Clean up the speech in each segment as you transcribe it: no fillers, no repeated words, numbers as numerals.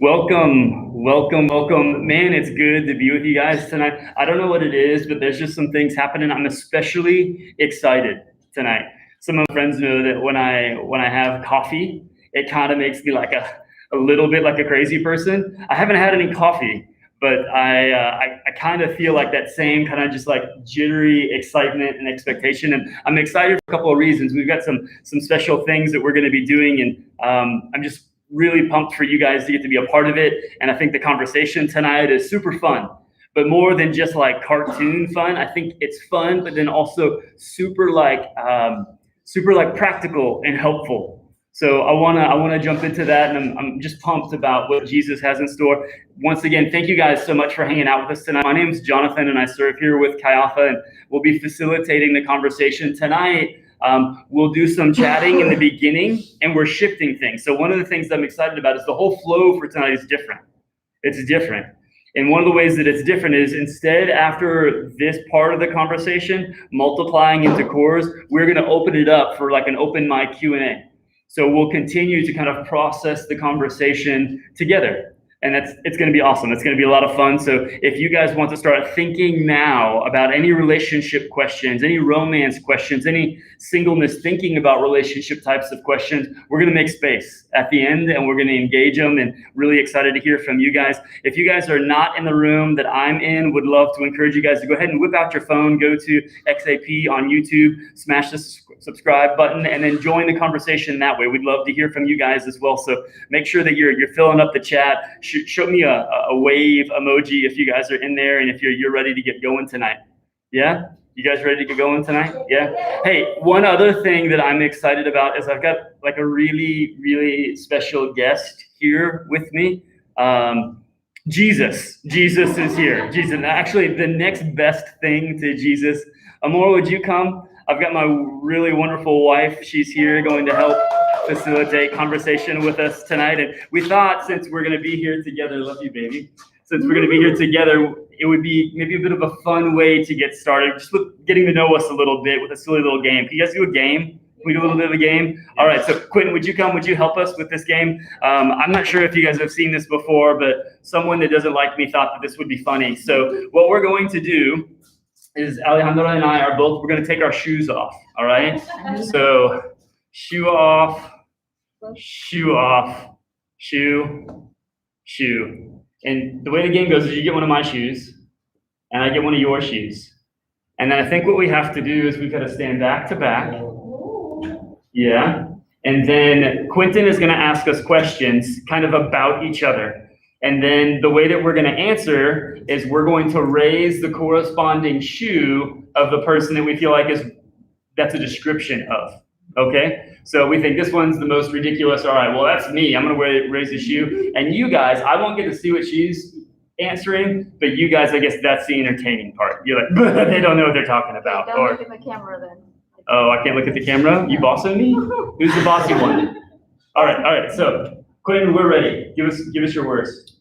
Welcome. Man, it's good to be with you guys tonight. I don't know what it is, but there's just some things happening. I'm especially excited tonight. Some of my friends know that when I have coffee, it kind of makes me like a little bit like a crazy person. I haven't had any coffee, but I kind of feel like that same kind of just like jittery excitement and expectation. And I'm excited for a couple of reasons. We've got some special things that we're going to be doing, and I'm just really pumped for you guys to get to be a part of it. And I think the conversation tonight is super fun, but more than just like cartoon fun. I think it's fun, but then also super like practical and helpful. So I wanna jump into that, and I'm just pumped about what Jesus has in store. Once again, thank you guys so much for hanging out with us tonight. My name is Jonathan, and I serve here with Kayafa, and we'll be facilitating the conversation tonight. We'll do some chatting in the beginning, and we're shifting things. So one of the things that I'm excited about is the whole flow for tonight is different. It's different. And one of the ways that it's different is instead, after this part of the conversation, multiplying into cores, we're going to open it up for like an open mic Q&A. So we'll continue to kind of process the conversation together. And it's going to be awesome. It's going to be a lot of fun. So if you guys want to start thinking now about any relationship questions, any romance questions, any singleness, thinking about relationship types of questions, we're going to make space at the end, and we're going to engage them, and really excited to hear from you guys. If you guys are not in the room that I'm in, would love to encourage you guys to go ahead and whip out your phone, go to XAP on YouTube, smash the subscribe button, and then join the conversation that way. We'd love to hear from you guys as well. So make sure that you're filling up the chat. Show me a wave emoji if you guys are in there, and if you're ready to get going tonight. Yeah? You guys ready to get going tonight? Yeah? Hey, one other thing that I'm excited about is I've got like a really, really special guest here with me. Jesus is here. Jesus, actually the next best thing to Jesus. Amor, would you come? I've got my really wonderful wife. She's here going to help facilitate conversation with us tonight. And we thought, since we're going to be here together, love you, baby. Since we're going to be here together, it would be maybe a bit of a fun way to get started, just with getting to know us a little bit with a silly little game. Can you guys do a game? Can we do a little bit of a game? All right, so Quentin, would you come? Would you help us with this game? I'm not sure if you guys have seen this before, but someone that doesn't like me thought that this would be funny. So what we're going to do is Alejandro and I we're going to take our shoes off, all right? So shoe off, shoe off, shoe. And the way the game goes is you get one of my shoes, and I get one of your shoes. And then I think what we have to do is we've got to stand back to back. Yeah. And then Quentin is going to ask us questions kind of about each other. And then the way that we're going to answer is we're going to raise the corresponding shoe of the person that we feel like that's a description of. Okay? So we think this one's the most ridiculous. All right, well, that's me. I'm going to raise the shoe. And you guys, I won't get to see what she's answering, but you guys, I guess that's the entertaining part. You're like, they don't know what they're talking about. Don't look at the camera then. Oh, I can't look at the camera? You bossing me? Who's the bossy one? All right. So, Quentin, we're ready. Give us your words.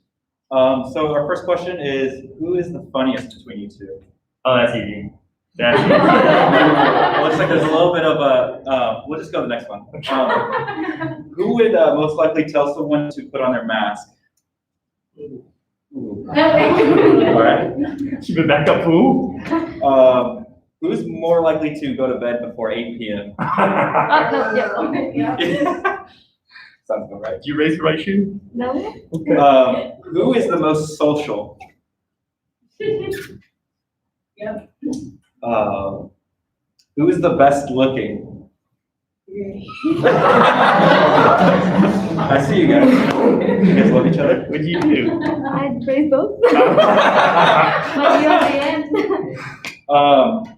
So our first question is, who is the funniest between you two? Oh, that's easy. Looks like there's a little bit of a, we'll just go to the next one. Who would most likely tell someone to put on their mask? All right. Keep it back up, who? Who's more likely to go to bed before 8 p.m.? Sounds about right. Did you raise the right shoe? No. Okay. Who is the most social? Yep. Who is the best looking? I see you guys. You guys love each other? What do you do? I'd praise both. Might be on the end.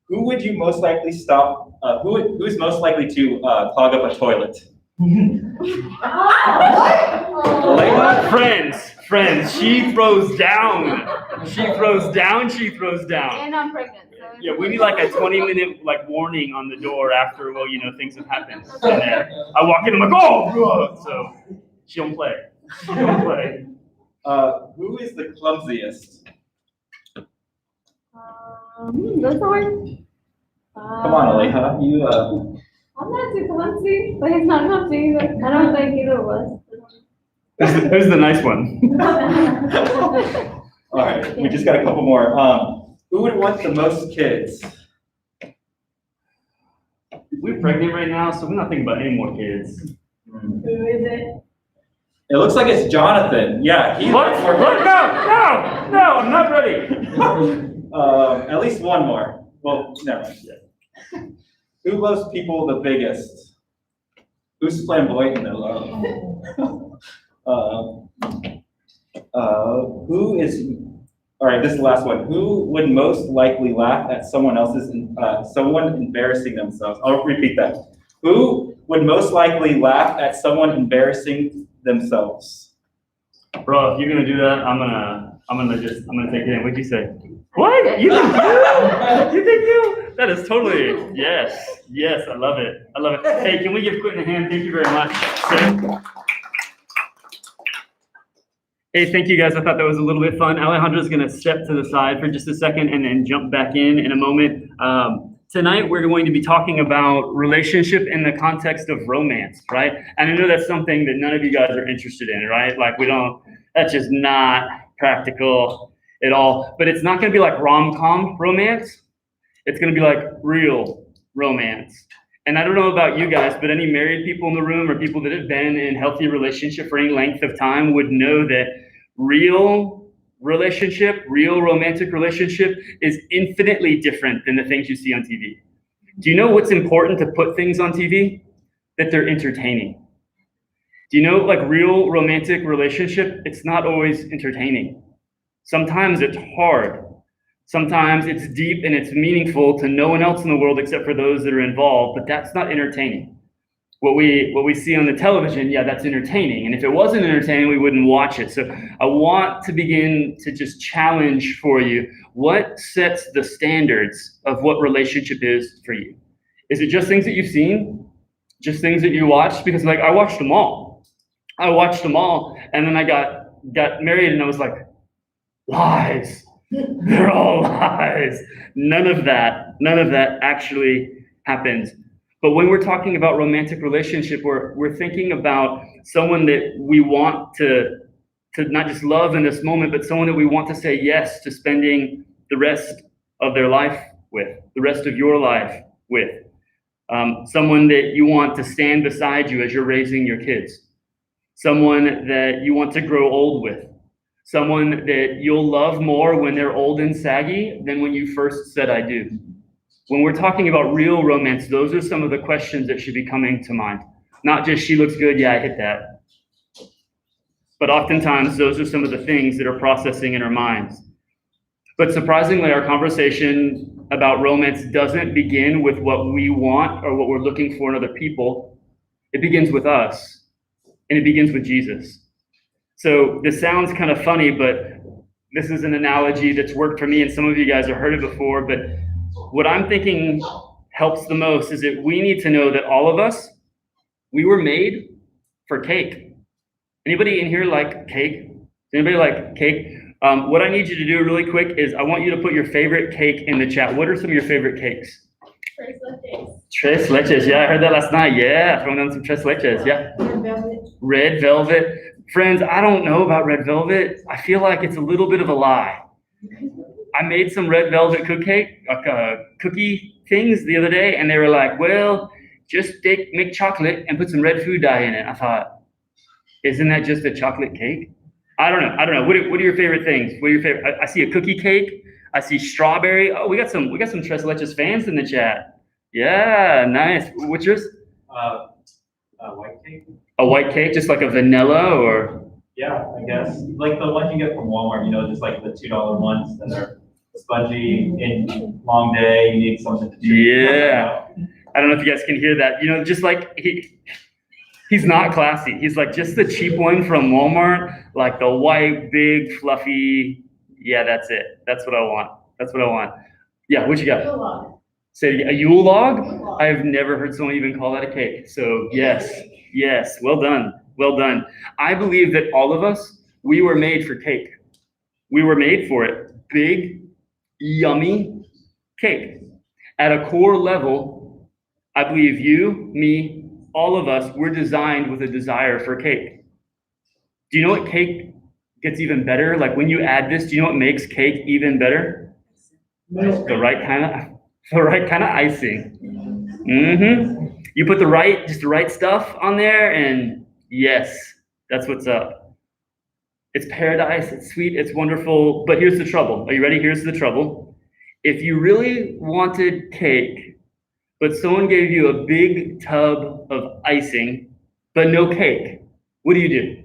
Who would you most likely stop? Who is most likely to clog up a toilet? Friends. She throws down. And I'm pregnant. So Yeah, we need like a 20-minute like warning on the door after things have happened. In there. I walk in, I'm like, oh, so she don't play. Who is the clumsiest? That's hard. Come on, Aleja. You. I'm not too clumsy, but he's not clumsy. But I don't think either of us. Who's the nice one? All right, we just got a couple more. Who would want the most kids? We're pregnant right now, so we're not thinking about any more kids. Who is it? It looks like it's Jonathan. Yeah, he What? wants more What? kids. No, I'm not ready. At least one more. Well, never mind. Who loves people the biggest? Who's flamboyant in their love? Who is? All right, this is the last one. Who would most likely laugh at someone embarrassing themselves? I'll repeat that. Who would most likely laugh at someone embarrassing themselves? Bro, if you're gonna do that, I'm gonna take it in. What'd you say? What? You think you? You think you? That is totally, yes, I love it. Hey, can we give Quentin a hand? Thank you very much. Hey, thank you guys. I thought that was a little bit fun. Alejandro's gonna step to the side for just a second and then jump back in a moment. Tonight, we're going to be talking about relationship in the context of romance, right? And I know that's something that none of you guys are interested in, right? Like that's just not practical at all. But it's not gonna be like rom-com romance. It's gonna be like real romance. And I don't know about you guys, but any married people in the room or people that have been in healthy relationship for any length of time would know that real romantic relationship is infinitely different than the things you see on TV. Do you know what's important to put things on TV? That they're entertaining. Do you know, like, real romantic relationship, it's not always entertaining. Sometimes it's hard. Sometimes it's deep and it's meaningful to no one else in the world except for those that are involved, but that's not entertaining. What we see on the television, yeah, that's entertaining. And if it wasn't entertaining, we wouldn't watch it. So I want to begin to just challenge for you, what sets the standards of what relationship is for you? Is it just things that you've seen? Just things that you watched? Because, like, I watched them all. And then I got married and I was like, lies. They're all lies. None of that actually happens. But when we're talking about romantic relationship, we're thinking about someone that we want to not just love in this moment, but someone that we want to say yes to spending the rest of their life with, the rest of your life with. Someone that you want to stand beside you as you're raising your kids. Someone that you want to grow old with. Someone that you'll love more when they're old and saggy than when you first said I do. When we're talking about real romance, those are some of the questions that should be coming to mind. Not just, she looks good, yeah, I hit that. But oftentimes, those are some of the things that are processing in our minds. But surprisingly, our conversation about romance doesn't begin with what we want or what we're looking for in other people. It begins with us, and it begins with Jesus. So this sounds kind of funny, but this is an analogy that's worked for me, and some of you guys have heard it before, but what I'm thinking helps the most is that we need to know that all of us, we were made for cake. Anybody in here like cake? Does anybody like cake? What I need you to do really quick is I want you to put your favorite cake in the chat. What are some of your favorite cakes? Tres leches. Tres leches, yeah, I heard that last night. Yeah, throwing down some tres leches, yeah. Red velvet. Red velvet. Friends, I don't know about red velvet. I feel like it's a little bit of a lie. I made some red velvet cookie things the other day, and they were like, well, just make chocolate and put some red food dye in it. I thought, isn't that just a chocolate cake? I don't know. What are your favorite things? What are your favorite? I see a cookie cake. I see strawberry. Oh, we got some Tres Leches fans in the chat. Yeah, nice. What's yours? White cake. A white cake, just like a vanilla, or? Yeah, I guess. Like the ones you get from Walmart, just like the $2 ones that are spongy and long day, you need something to chew. Yeah. I don't know if you guys can hear that. Just like he's not classy. He's like just the cheap one from Walmart, like the white, big, fluffy. Yeah, that's it. That's what I want. Yeah, what you got? Yule log. Say a Yule log? Yule log. I've never heard someone even call that a cake. So yes, well done. I believe that all of us, we were made for cake. We were made for it. Big, yummy cake. At a core level, I believe you, me, all of us, we're designed with a desire for cake. Do you know what cake gets even better? Like when you add this, do you know what makes cake even better? The right kind of icing. You put the right stuff on there, and yes, that's what's up. It's paradise, it's sweet, it's wonderful, but here's the trouble. Are you ready? Here's the trouble. If you really wanted cake, but someone gave you a big tub of icing, but no cake, what do you do?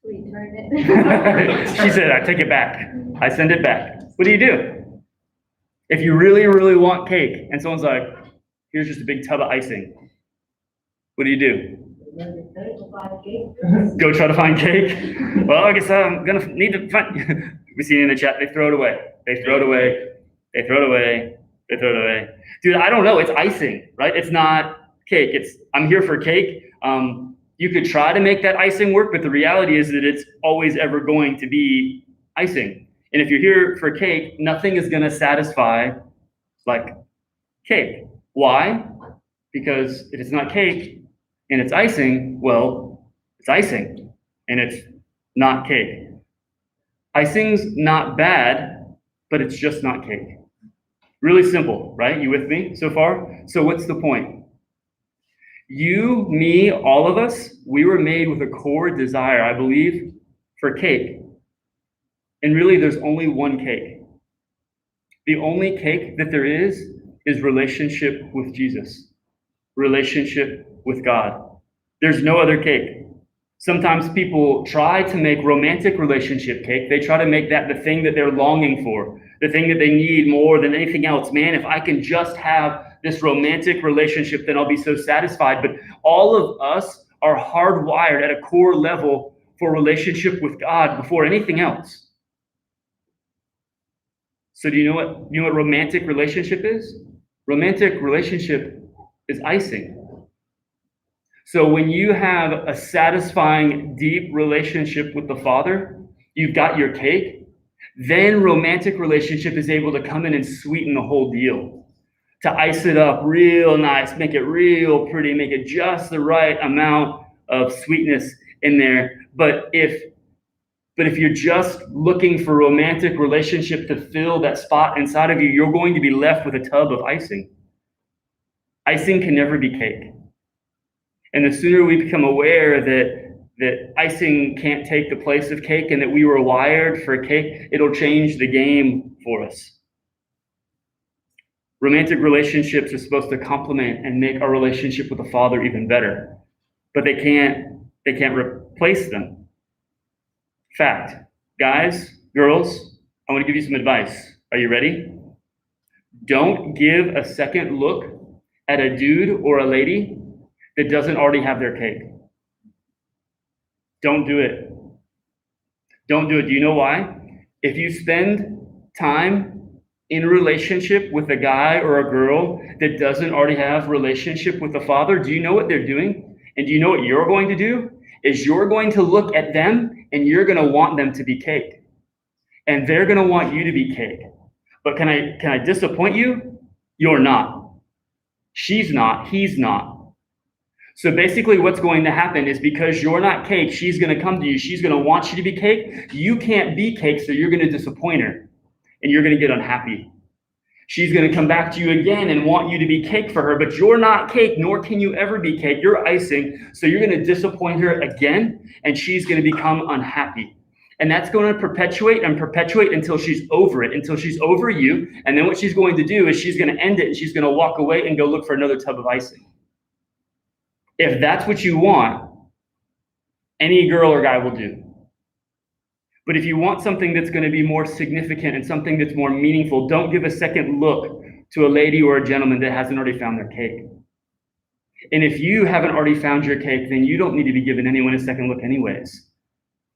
Return it. She said, I take it back. I send it back. What do you do? If you really, really want cake, and someone's like, here's just a big tub of icing, what do you do? Go try to find cake? Well, I guess I'm gonna need to find. We see it in the chat. They throw it away. They throw it away. They throw it away. They throw it away. Dude, I don't know. It's icing, right? It's not cake. I'm here for cake. You could try to make that icing work, but the reality is that it's always ever going to be icing. And if you're here for cake, nothing is gonna satisfy like cake. Why? Because if it's not cake, and it's icing, well, it's icing, and it's not cake. Icing's not bad, but it's just not cake. Really simple, right? You with me so far? So what's the point? You, me, all of us, we were made with a core desire, I believe, for cake. And really, there's only one cake. The only cake that there is relationship with Jesus, relationship with God. There's no other cake. Sometimes people try to make romantic relationship cake. They try to make that the thing that they're longing for, the thing that they need more than anything else. Man, if I can just have this romantic relationship, then I'll be so satisfied. But all of us are hardwired at a core level for relationship with God before anything else. So do you know what romantic relationship is? Romantic relationship is icing. So when you have a satisfying, deep relationship with the Father, you've got your cake, then romantic relationship is able to come in and sweeten the whole deal, to ice it up real nice, make it real pretty, make it just the right amount of sweetness in there. But if you're just looking for romantic relationship to fill that spot inside of you, you're going to be left with a tub of icing. Icing can never be cake. And the sooner we become aware that icing can't take the place of cake and that we were wired for cake, it'll change the game for us. Romantic relationships are supposed to complement and make our relationship with the Father even better, but they can't replace them. Fact, guys, girls, I want to give you some advice. Are you ready? Don't give a second look at a dude or a lady that doesn't already have their cake. Don't do it. Don't do it. Do you know why? If you spend time in a relationship with a guy or a girl that doesn't already have relationship with the Father, do you know what they're doing? And do you know what you're going to do? Is you're going to look at them and you're going to want them to be cake. And they're going to want you to be cake. But can I disappoint you? You're not. She's not. He's not. So basically what's going to happen is because you're not cake, she's going to come to you. She's going to want you to be cake. You can't be cake, so you're going to disappoint her. And you're going to get unhappy. She's going to come back to you again and want you to be cake for her, but you're not cake, nor can you ever be cake. You're icing, so you're going to disappoint her again, and she's going to become unhappy. And that's going to perpetuate and perpetuate until she's over it, until she's over you. And then what she's going to do is she's going to end it, and she's going to walk away and go look for another tub of icing. If that's what you want, any girl or guy will do. But if you want something that's going to be more significant and something that's more meaningful, don't give a second look to a lady or a gentleman that hasn't already found their cake. And if you haven't already found your cake, then you don't need to be giving anyone a second look anyways.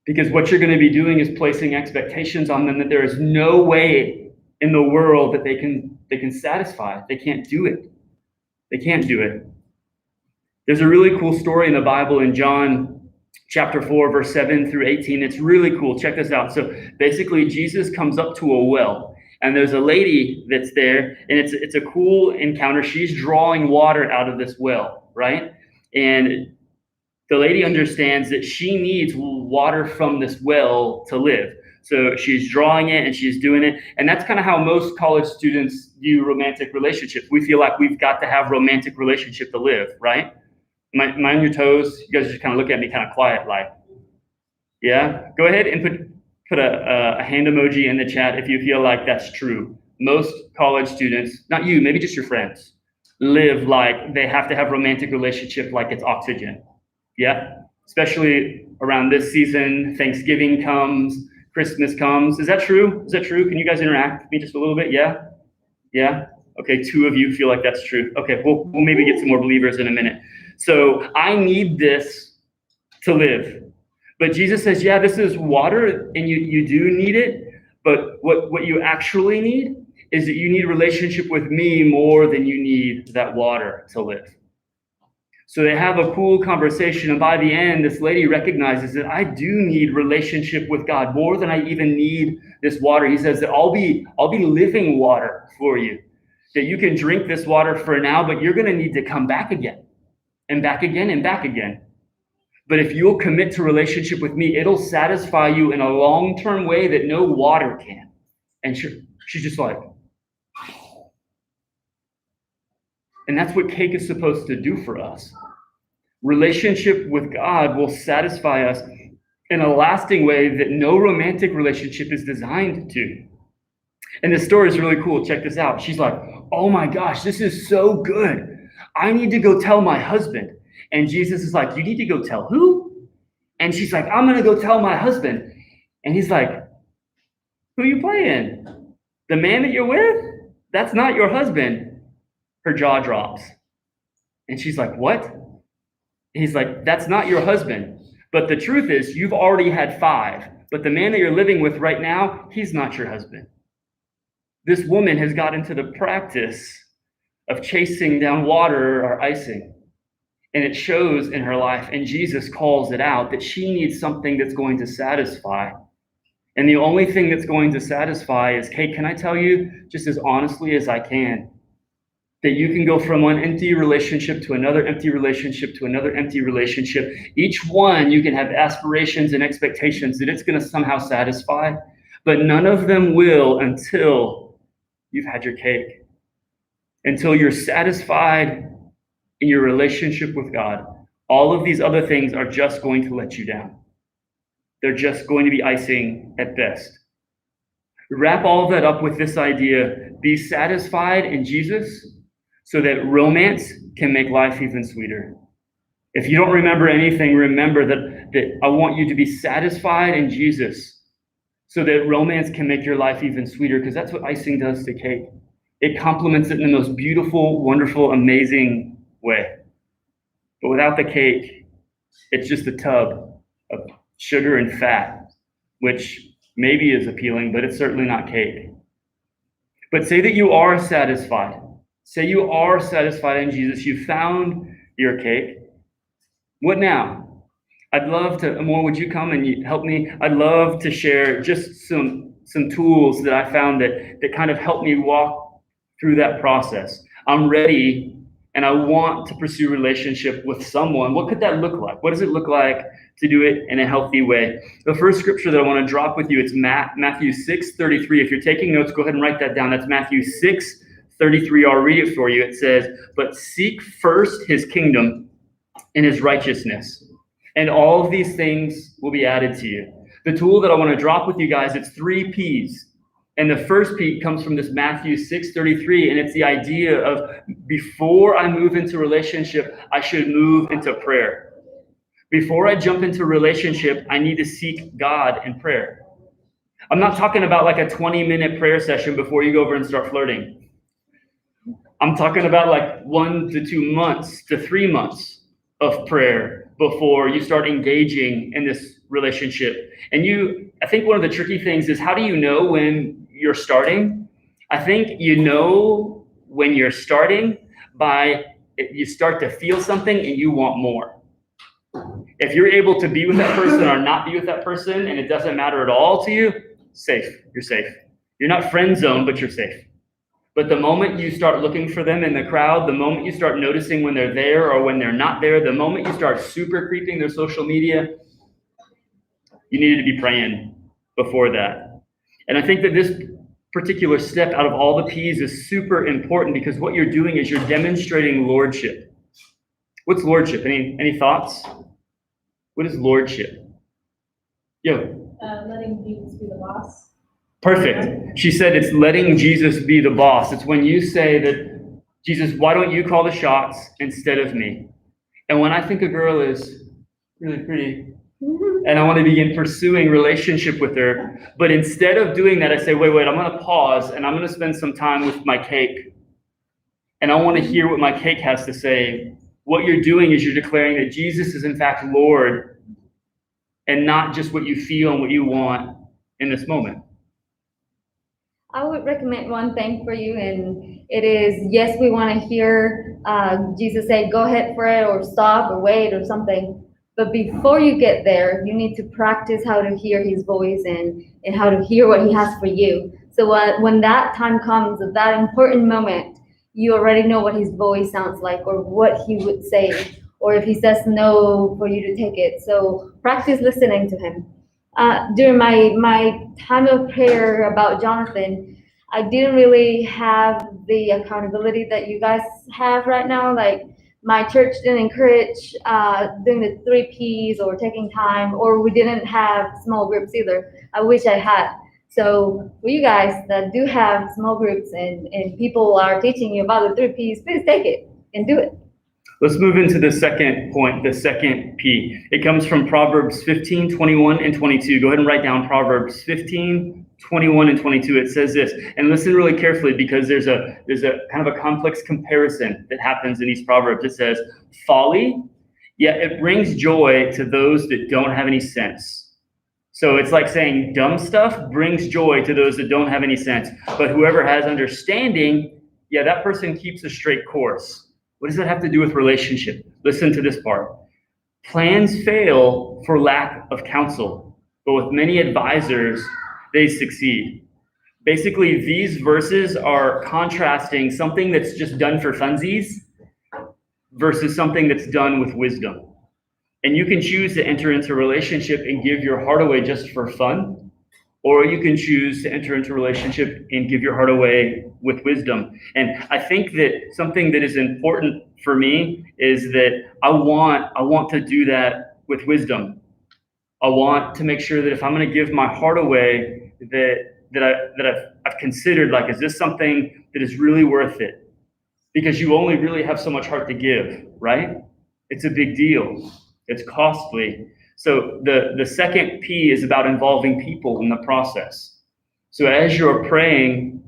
Because what you're going to be doing is placing expectations on them that there is no way in the world that they can satisfy. They can't do it. They can't do it. There's a really cool story in the Bible in John chapter 4, verse 7 through 18. It's really cool. Check this out. So basically, Jesus comes up to a well, and there's a lady that's there, and it's a cool encounter. She's drawing water out of this well, right? And The lady understands that she needs water from this well to live. So she's drawing it and she's doing it. And that's kind of how most college students view romantic relationships. We feel like we've got to have romantic relationship to live, right? Mind your toes. You guys just kind of look at me kind of quiet, like, yeah? Go ahead and put a hand emoji in the chat if you feel like that's true. Most college students, not you, maybe just your friends, live like they have to have romantic relationship like it's oxygen. Yeah? Especially around this season, Thanksgiving comes, Christmas comes. Is that true? Is that true? Can you guys interact with me just a little bit? Yeah? Yeah? Okay, 2 of you feel like that's true. Okay, we'll maybe get some more believers in a minute. So I need this to live. But Jesus says, yeah, this is water and you do need it. But what you actually need is that you need a relationship with me more than you need that water to live. So they have a cool conversation, and by the end, this lady recognizes that I do need relationship with God more than I even need this water. He says that I'll be living water for you, that you can drink this water for now, but you're going to need to come back again and back again and back again. But if you'll commit to relationship with me, it'll satisfy you in a long-term way that no water can. And she's just like, and that's what cake is supposed to do for us. Relationship with God will satisfy us in a lasting way that no romantic relationship is designed to. And this story is really cool. Check this out. She's like, oh my gosh, this is so good. I need to go tell my husband. And Jesus is like, you need to go tell who? And she's like, I'm going to go tell my husband. And he's like, who you playing? The man that you're with? That's not your husband. Her jaw drops. And she's like, what? He's like, that's not your husband. But the truth is, you've already had 5. But the man that you're living with right now, he's not your husband. This woman has got into the practice of chasing down water or icing. And it shows in her life. And Jesus calls it out that she needs something that's going to satisfy. And the only thing that's going to satisfy is, Kate, can I tell you, just as honestly as I can, that you can go from one empty relationship to another empty relationship to another empty relationship. Each one, you can have aspirations and expectations that it's going to somehow satisfy, but none of them will until you've had your cake, until you're satisfied in your relationship with God. All of these other things are just going to let you down. They're just going to be icing at best. Wrap all of that up with this idea: be satisfied in Jesus, so that romance can make life even sweeter. If you don't remember anything, remember that I want you to be satisfied in Jesus so that romance can make your life even sweeter, because that's what icing does to cake. It complements it in the most beautiful, wonderful, amazing way. But without the cake, it's just a tub of sugar and fat, which maybe is appealing, but it's certainly not cake. But say that you are satisfied. Say you are satisfied in Jesus. You found your cake. What now? I'd love to, Amor, would you come and help me? I'd love to share just some tools that I found that kind of help me walk through that process. I'm ready and I want to pursue a relationship with someone. What could that look like? What does it look like to do it in a healthy way? The first scripture that I want to drop with you, it's Matthew 6:33. If you're taking notes, go ahead and write that down. That's Matthew 6:33. I'll read it for you. It says, but seek first his kingdom and his righteousness, and all of these things will be added to you. The tool that I want to drop with you guys, it's 3 P's. And the first P comes from this Matthew 6:33, and it's the idea of before I move into relationship, I should move into prayer. Before I jump into relationship, I need to seek God in prayer. I'm not talking about like a 20-minute prayer session before you go over and start flirting. I'm talking about like 1 to 2 months to 3 months of prayer before you start engaging in this relationship. And I think one of the tricky things is, how do you know when you're starting? I think you know when you're starting by you start to feel something and you want more. If you're able to be with that person or not be with that person and it doesn't matter at all to you, safe. You're safe. You're not friend zoned, but you're safe. But the moment you start looking for them in the crowd, the moment you start noticing when they're there or when they're not there, the moment you start super creeping their social media, you needed to be praying before that. And I think that this particular step out of all the P's is super important because what you're doing is you're demonstrating lordship. What's lordship? Any thoughts? What is lordship? Letting Jesus be the boss. Perfect. She said it's letting Jesus be the boss. It's when you say that, Jesus, why don't you call the shots instead of me? And when I think a girl is really pretty and I want to begin pursuing relationship with her, but instead of doing that, I say, wait, I'm going to pause and I'm going to spend some time with my cake. And I want to hear what my cake has to say. What you're doing is you're declaring that Jesus is in fact Lord and not just what you feel and what you want in this moment. I would recommend one thing for you, and it is, yes, we want to hear Jesus say, go ahead for it, or stop, or wait, or something. But before you get there, you need to practice how to hear his voice and how to hear what he has for you. So when that time comes, at that important moment, you already know what his voice sounds like, or what he would say, or if he says no, for you to take it. So practice listening to him. During my time of prayer about Jonathan, I didn't really have the accountability that you guys have right now. Like, my church didn't encourage doing the 3 Ps or taking time, or we didn't have small groups either. I wish I had. So for you guys that do have small groups and people are teaching you about the 3 Ps, please take it and do it. Let's move into the second point, the second P. It comes from Proverbs 15, 21, and 22. Go ahead and write down Proverbs 15, 21, and 22. It says this, and listen really carefully because there's a kind of a complex comparison that happens in these Proverbs. It says, folly, yet it brings joy to those that don't have any sense. So it's like saying dumb stuff brings joy to those that don't have any sense. But whoever has understanding, yeah, that person keeps a straight course. What does that have to do with relationship? Listen to this part. Plans fail for lack of counsel, but with many advisors, they succeed. Basically, these verses are contrasting something that's just done for funsies versus something that's done with wisdom. And you can choose to enter into a relationship and give your heart away just for fun, or you can choose to enter into a relationship and give your heart away with wisdom. And I think that something that is important for me is that I want to do that with wisdom. I want to make sure that if I'm going to give my heart away, that I've considered, like, is this something that is really worth it? Because you only really have so much heart to give, right? It's a big deal. It's costly. So the second P is about involving people in the process. So as you're praying,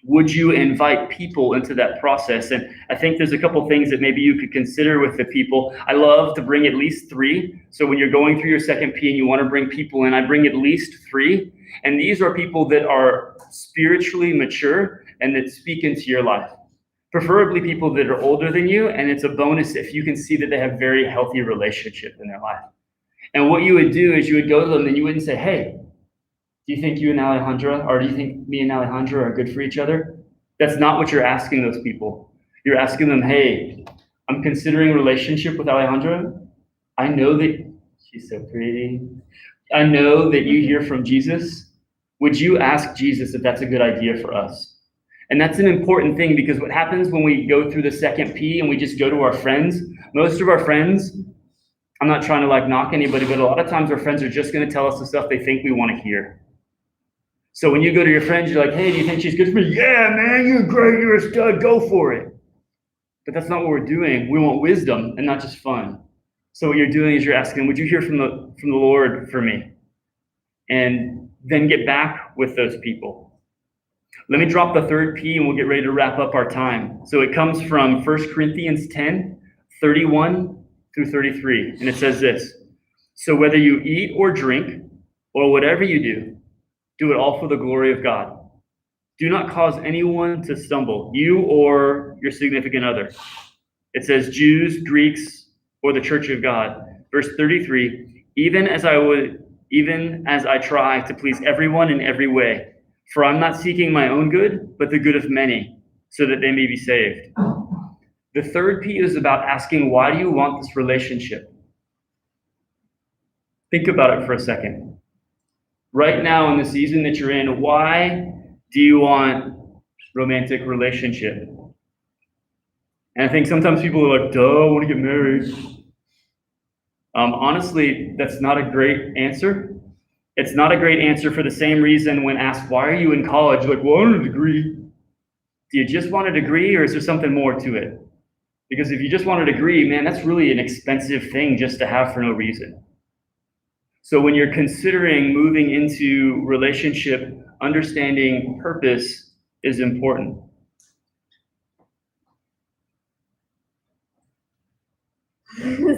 would you invite people into that process? And I think there's a couple things that maybe you could consider with the people. I love to bring at least 3. So when you're going through your second P and you want to bring people in, I bring at least 3. And these are people that are spiritually mature and that speak into your life. Preferably people that are older than you, and it's a bonus if you can see that they have very healthy relationship in their life. And what you would do is you would go to them and you wouldn't say, hey, do you think you and Alejandra, or do you think me and Alejandra are good for each other? That's not what you're asking those people. You're asking them, hey, I'm considering a relationship with Alejandra. I know that she's so pretty. I know that you hear from Jesus. Would you ask Jesus if that's a good idea for us? And that's an important thing, because what happens when we go through the second P and we just go to our friends, most of our friends, I'm not trying to like knock anybody, but a lot of times our friends are just going to tell us the stuff they think we want to hear. So when you go to your friends, you're like, hey, do you think she's good for me? Yeah, man, you're great, you're a stud, go for it. But that's not what we're doing. We want wisdom and not just fun. So what you're doing is you're asking, would you hear from the Lord for me? And then get back with those people. Let me drop the third P and we'll get ready to wrap up our time. So it comes from 1 Corinthians 10, 31 through 33. And it says this, so whether you eat or drink or whatever you do it all for the glory of God. Do not cause anyone to stumble, you or your significant other. It says Jews, Greeks, or the church of God. Verse 33, even as I try to please everyone in every way, For I'm not seeking my own good, but the good of many, so that they may be saved. The third P is about asking, why do you want this relationship? Think about it for a second. Right now in the season that you're in, why do you want romantic relationship? And I think sometimes people are like, duh, I want to get married. Honestly, that's not a great answer. It's not a great answer for the same reason when asked, why are you in college? Like, well, I want a degree. Do you just want a degree, or is there something more to it? Because if you just want a degree, man, that's really an expensive thing just to have for no reason. So when you're considering moving into relationship, understanding purpose is important.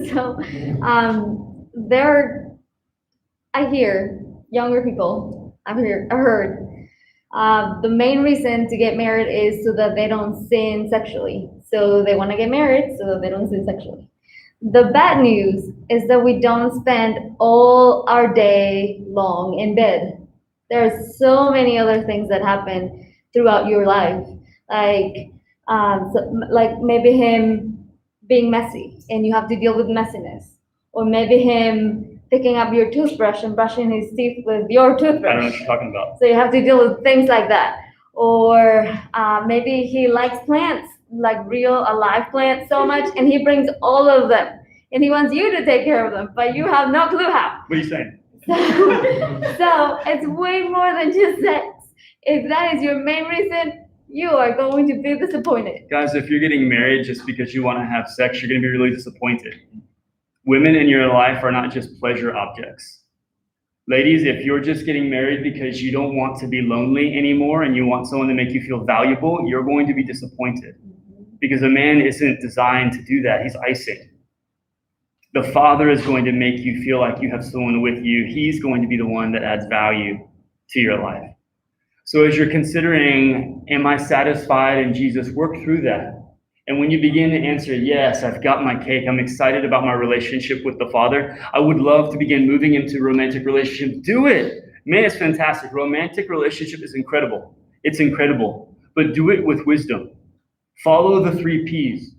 So, I hear younger people, I heard, the main reason to get married is so that they don't sin sexually. So they want to get married so that they don't sin sexually. The bad news is that we don't spend all our day long in bed. There are so many other things that happen throughout your life, like maybe him being messy and you have to deal with messiness, or maybe him picking up your toothbrush and brushing his teeth with your toothbrush. I don't know what you're talking about. So you have to deal with things like that. Or maybe he likes plants, like real alive plants so much, and he brings all of them and he wants you to take care of them, but you have no clue how. What are you saying? So it's way more than just sex. If that is your main reason, you are going to be disappointed. Guys, if you're getting married just because you want to have sex, you're going to be really disappointed. Women in your life are not just pleasure objects. Ladies, if you're just getting married because you don't want to be lonely anymore and you want someone to make you feel valuable, you're going to be disappointed. Because a man isn't designed to do that. He's icing. The Father is going to make you feel like you have someone with you. He's going to be the one that adds value to your life. So as you're considering, am I satisfied in Jesus, work through that. And when you begin to answer, yes, I've got my cake, I'm excited about my relationship with the Father, I would love to begin moving into romantic relationship, do it. Man, it's fantastic. Romantic relationship is incredible. It's incredible. But do it with wisdom. Follow the 3 Ps.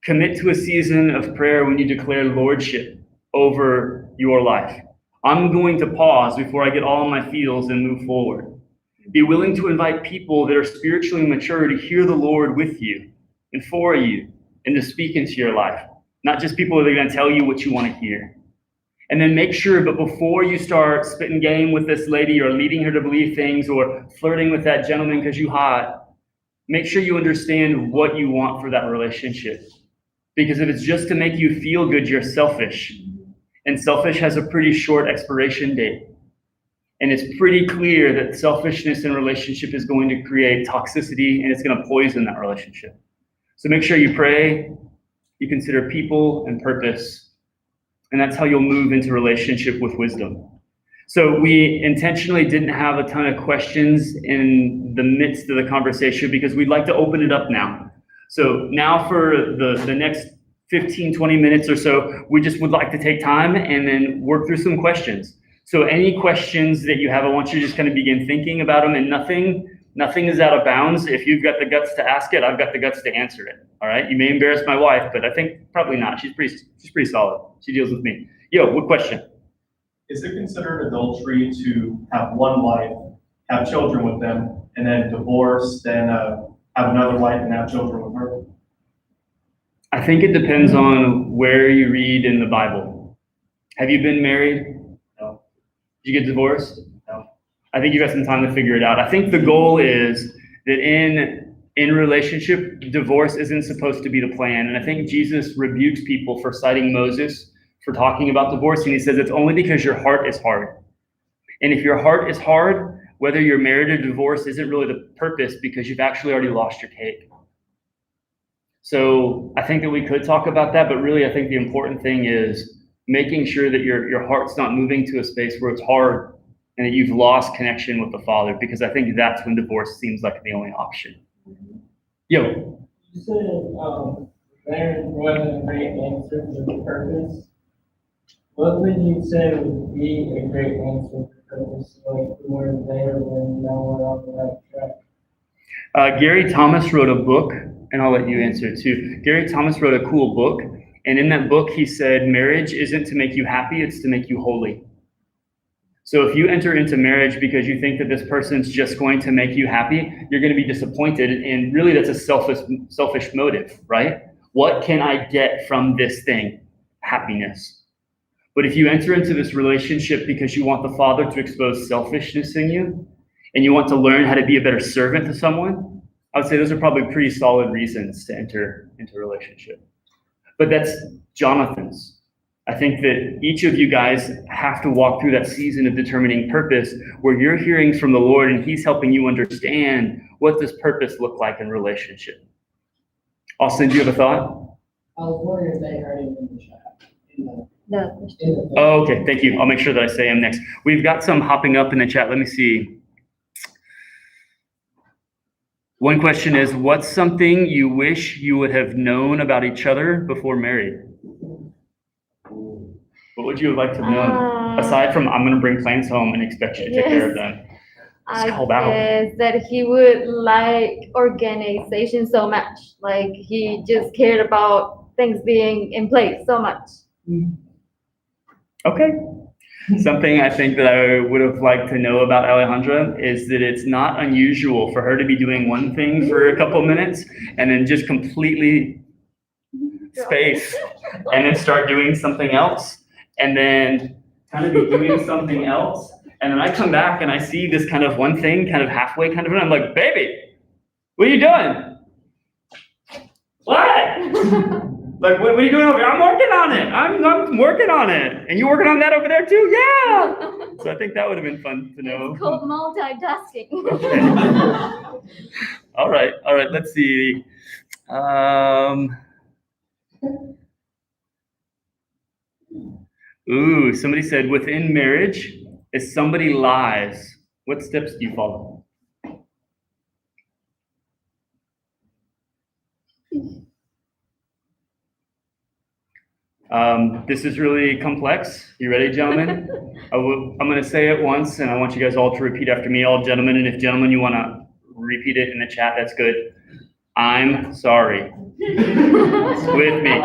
Commit to a season of prayer when you declare lordship over your life. I'm going to pause before I get all on my feels and move forward. Be willing to invite people that are spiritually mature to hear the Lord with you and for you and to speak into your life. Not just people that are going to tell you what you want to hear. And then make sure, but before you start spitting game with this lady or leading her to believe things or flirting with that gentleman because you hot, make sure you understand what you want for that relationship. Because if it's just to make you feel good, you're selfish. And selfish has a pretty short expiration date. And it's pretty clear that selfishness in relationship is going to create toxicity and it's going to poison that relationship. So make sure you pray, you consider people and purpose, and that's how you'll move into relationship with wisdom. So we intentionally didn't have a ton of questions in the midst of the conversation because we'd like to open it up now. So now for the next 15, 20 minutes or so, we just would like to take time and then work through some questions. So any questions that you have, I want you to just kind of begin thinking about them, and nothing is out of bounds. If you've got the guts to ask it, I've got the guts to answer it. All right. You may embarrass my wife, but I think probably not. She's pretty solid. She deals with me. Yo, what question? Is it considered adultery to have one wife, have children with them, and then divorce, then have another wife and have children with her? I think it depends on where you read in the Bible. Have you been married? No. Did you get divorced? No. I think you got some time to figure it out. I think the goal is that in relationship, divorce isn't supposed to be the plan. And I think Jesus rebukes people for citing Moses for talking about divorce. And he says it's only because your heart is hard. And if your heart is hard, whether you're married or divorced isn't really the purpose, because you've actually already lost your cake. So I think that we could talk about that, but really I think the important thing is making sure that your heart's not moving to a space where it's hard and that you've lost connection with the Father, because I think that's when divorce seems like the only option. Yo. You said marriage wasn't a great answer for the purpose. What would you say would be a great answer for Because like we weren't there when now we're on the right track. Gary Thomas wrote a book, and I'll let you answer too. Gary Thomas wrote a cool book, and in that book he said, marriage isn't to make you happy, it's to make you holy. So if you enter into marriage because you think that this person's just going to make you happy, you're going to be disappointed, and really that's a selfish motive, right? What can I get from this thing? Happiness. But if you enter into this relationship because you want the Father to expose selfishness in you, and you want to learn how to be a better servant to someone, I would say those are probably pretty solid reasons to enter into a relationship. But that's Jonathan's. I think that each of you guys have to walk through that season of determining purpose where you're hearing from the Lord and he's helping you understand what does purpose look like in relationship. Austin, do you have a thought? I was wondering if they heard it in the chat. In the Oh, okay, thank you. I'll make sure that I say them next. We've got some hopping up in the chat. Let me see. One question is, what's something you wish you would have known about each other before married? What would you have liked to have known? Aside from, I'm going to bring plants home and expect you to take care of them. I guess that he would like organization so much. Like he just cared about things being in place so much. Okay. Something I think that I would have liked to know about Alejandra is that it's not unusual for her to be doing one thing for a couple minutes and then just completely space and then start doing something else and then kind of be doing something else. And then I come back and I see this kind of one thing kind of halfway kind of, and I'm like, baby, what are you doing? What? Like, what are you doing over here? I'm working on it. I'm working on it. And you working on that over there too? Yeah. So I think that would have been fun to know. It's called multitasking. Okay. All right. Let's see. Ooh, somebody said within marriage, if somebody lies, what steps do you follow? This is really complex. You ready, gentlemen? I'm going to say it once, and I want you guys all to repeat after me, all gentlemen. And if gentlemen, you want to repeat it in the chat, that's good. I'm sorry. With me.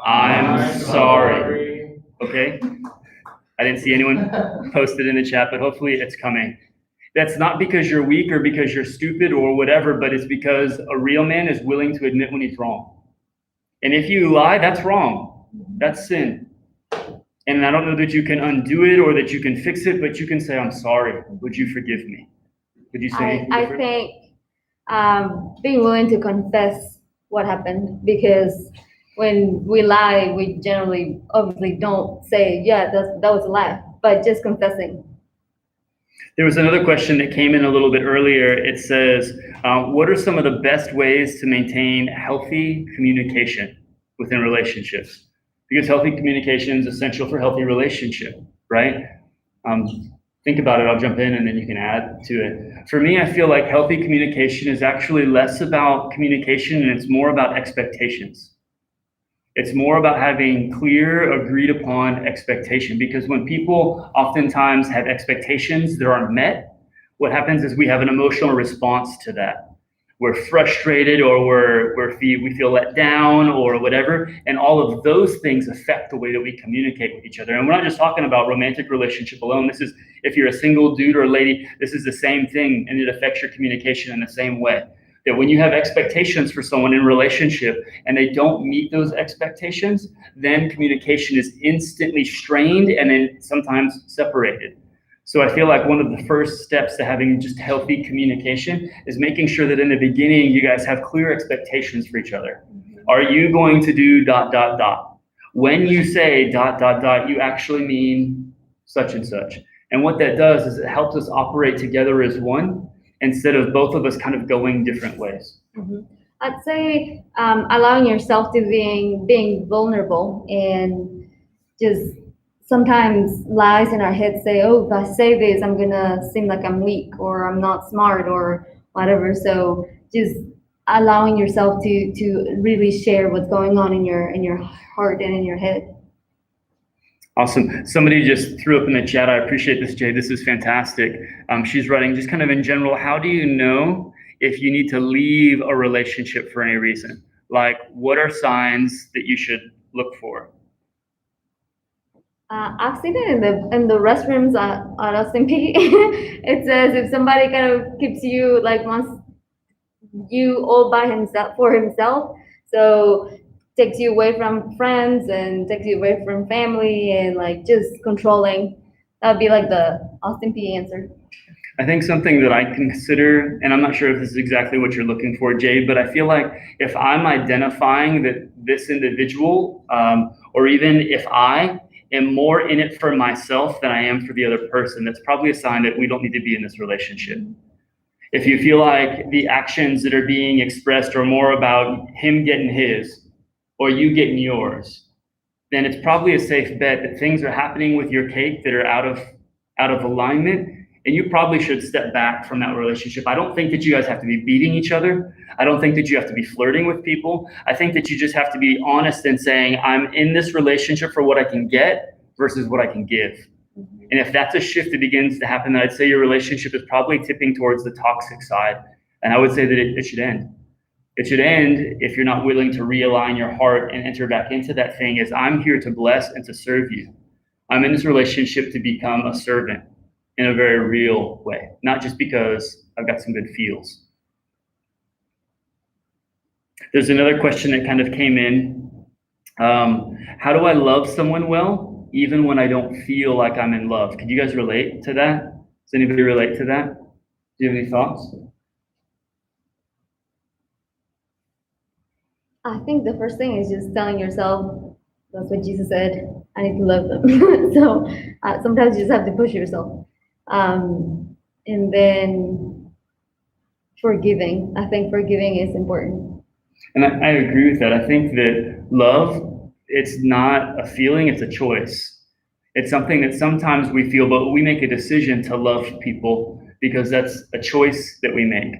I'm sorry. Okay? I didn't see anyone post it in the chat, but hopefully it's coming. That's not because you're weak or because you're stupid or whatever, but it's because a real man is willing to admit when he's wrong. And if you lie, that's wrong. That's sin. And I don't know that you can undo it or that you can fix it, but you can say, I'm sorry. Would you forgive me? Would you say anything different? I think being willing to confess what happened, because when we lie, we generally obviously don't say, yeah, that was a lie, but just confessing. There was another question that came in a little bit earlier. It says, what are some of the best ways to maintain healthy communication within relationships? Because healthy communication is essential for healthy relationship, right? Think about it, I'll jump in and then you can add to it. For me, I feel like healthy communication is actually less about communication and it's more about expectations. It's more about having clear, agreed upon expectation, because when people oftentimes have expectations that aren't met, what happens is we have an emotional response to that. We're frustrated or we feel let down or whatever, and all of those things affect the way that we communicate with each other. And we're not just talking about romantic relationship alone. This is, if you're a single dude or lady, this is the same thing, and it affects your communication in the same way. That when you have expectations for someone in a relationship and they don't meet those expectations, then communication is instantly strained and then sometimes separated. So I feel like one of the first steps to having just healthy communication is making sure that in the beginning, you guys have clear expectations for each other. Are you going to do ... When you say ... you actually mean such and such. And what that does is it helps us operate together as one, instead of both of us kind of going different ways. Mm-hmm. I'd say allowing yourself to being vulnerable, and just sometimes lies in our head say, oh, if I say this, I'm gonna seem like I'm weak or I'm not smart or whatever. So just allowing yourself to really share what's going on in your heart and in your head. Awesome. Somebody just threw up in the chat. I appreciate this, Jay. This is fantastic. She's writing just kind of in general, how do you know if you need to leave a relationship for any reason? Like, what are signs that you should look for? I've seen it in the restrooms at SMP. It says if somebody kind of keeps you like wants you all by himself for himself, so takes you away from friends and takes you away from family and like just controlling. That would be like the SMP answer. I think something that I consider, and I'm not sure if this is exactly what you're looking for, Jay, but I feel like if I'm identifying that this individual, or even if I am more in it for myself than I am for the other person, that's probably a sign that we don't need to be in this relationship. If you feel like the actions that are being expressed are more about him getting his or you getting yours, then it's probably a safe bet that things are happening with your cake that are out of alignment, and you probably should step back from that relationship. I don't think that you guys have to be beating each other. I don't think that you have to be flirting with people. I think that you just have to be honest and saying, I'm in this relationship for what I can get versus what I can give. And if that's a shift that begins to happen, then I'd say your relationship is probably tipping towards the toxic side. And I would say that it should end. It should end if you're not willing to realign your heart and enter back into that thing as I'm here to bless and to serve you. I'm in this relationship to become a servant in a very real way, not just because I've got some good feels. There's another question that kind of came in. How do I love someone well, even when I don't feel like I'm in love? Could you guys relate to that? Does anybody relate to that? Do you have any thoughts? I think the first thing is just telling yourself, that's what Jesus said, I need to love them. So sometimes you just have to push yourself. And then forgiving. I think forgiving is important. And I agree with that. I think that love, it's not a feeling, it's a choice. It's something that sometimes we feel, but we make a decision to love people because that's a choice that we make.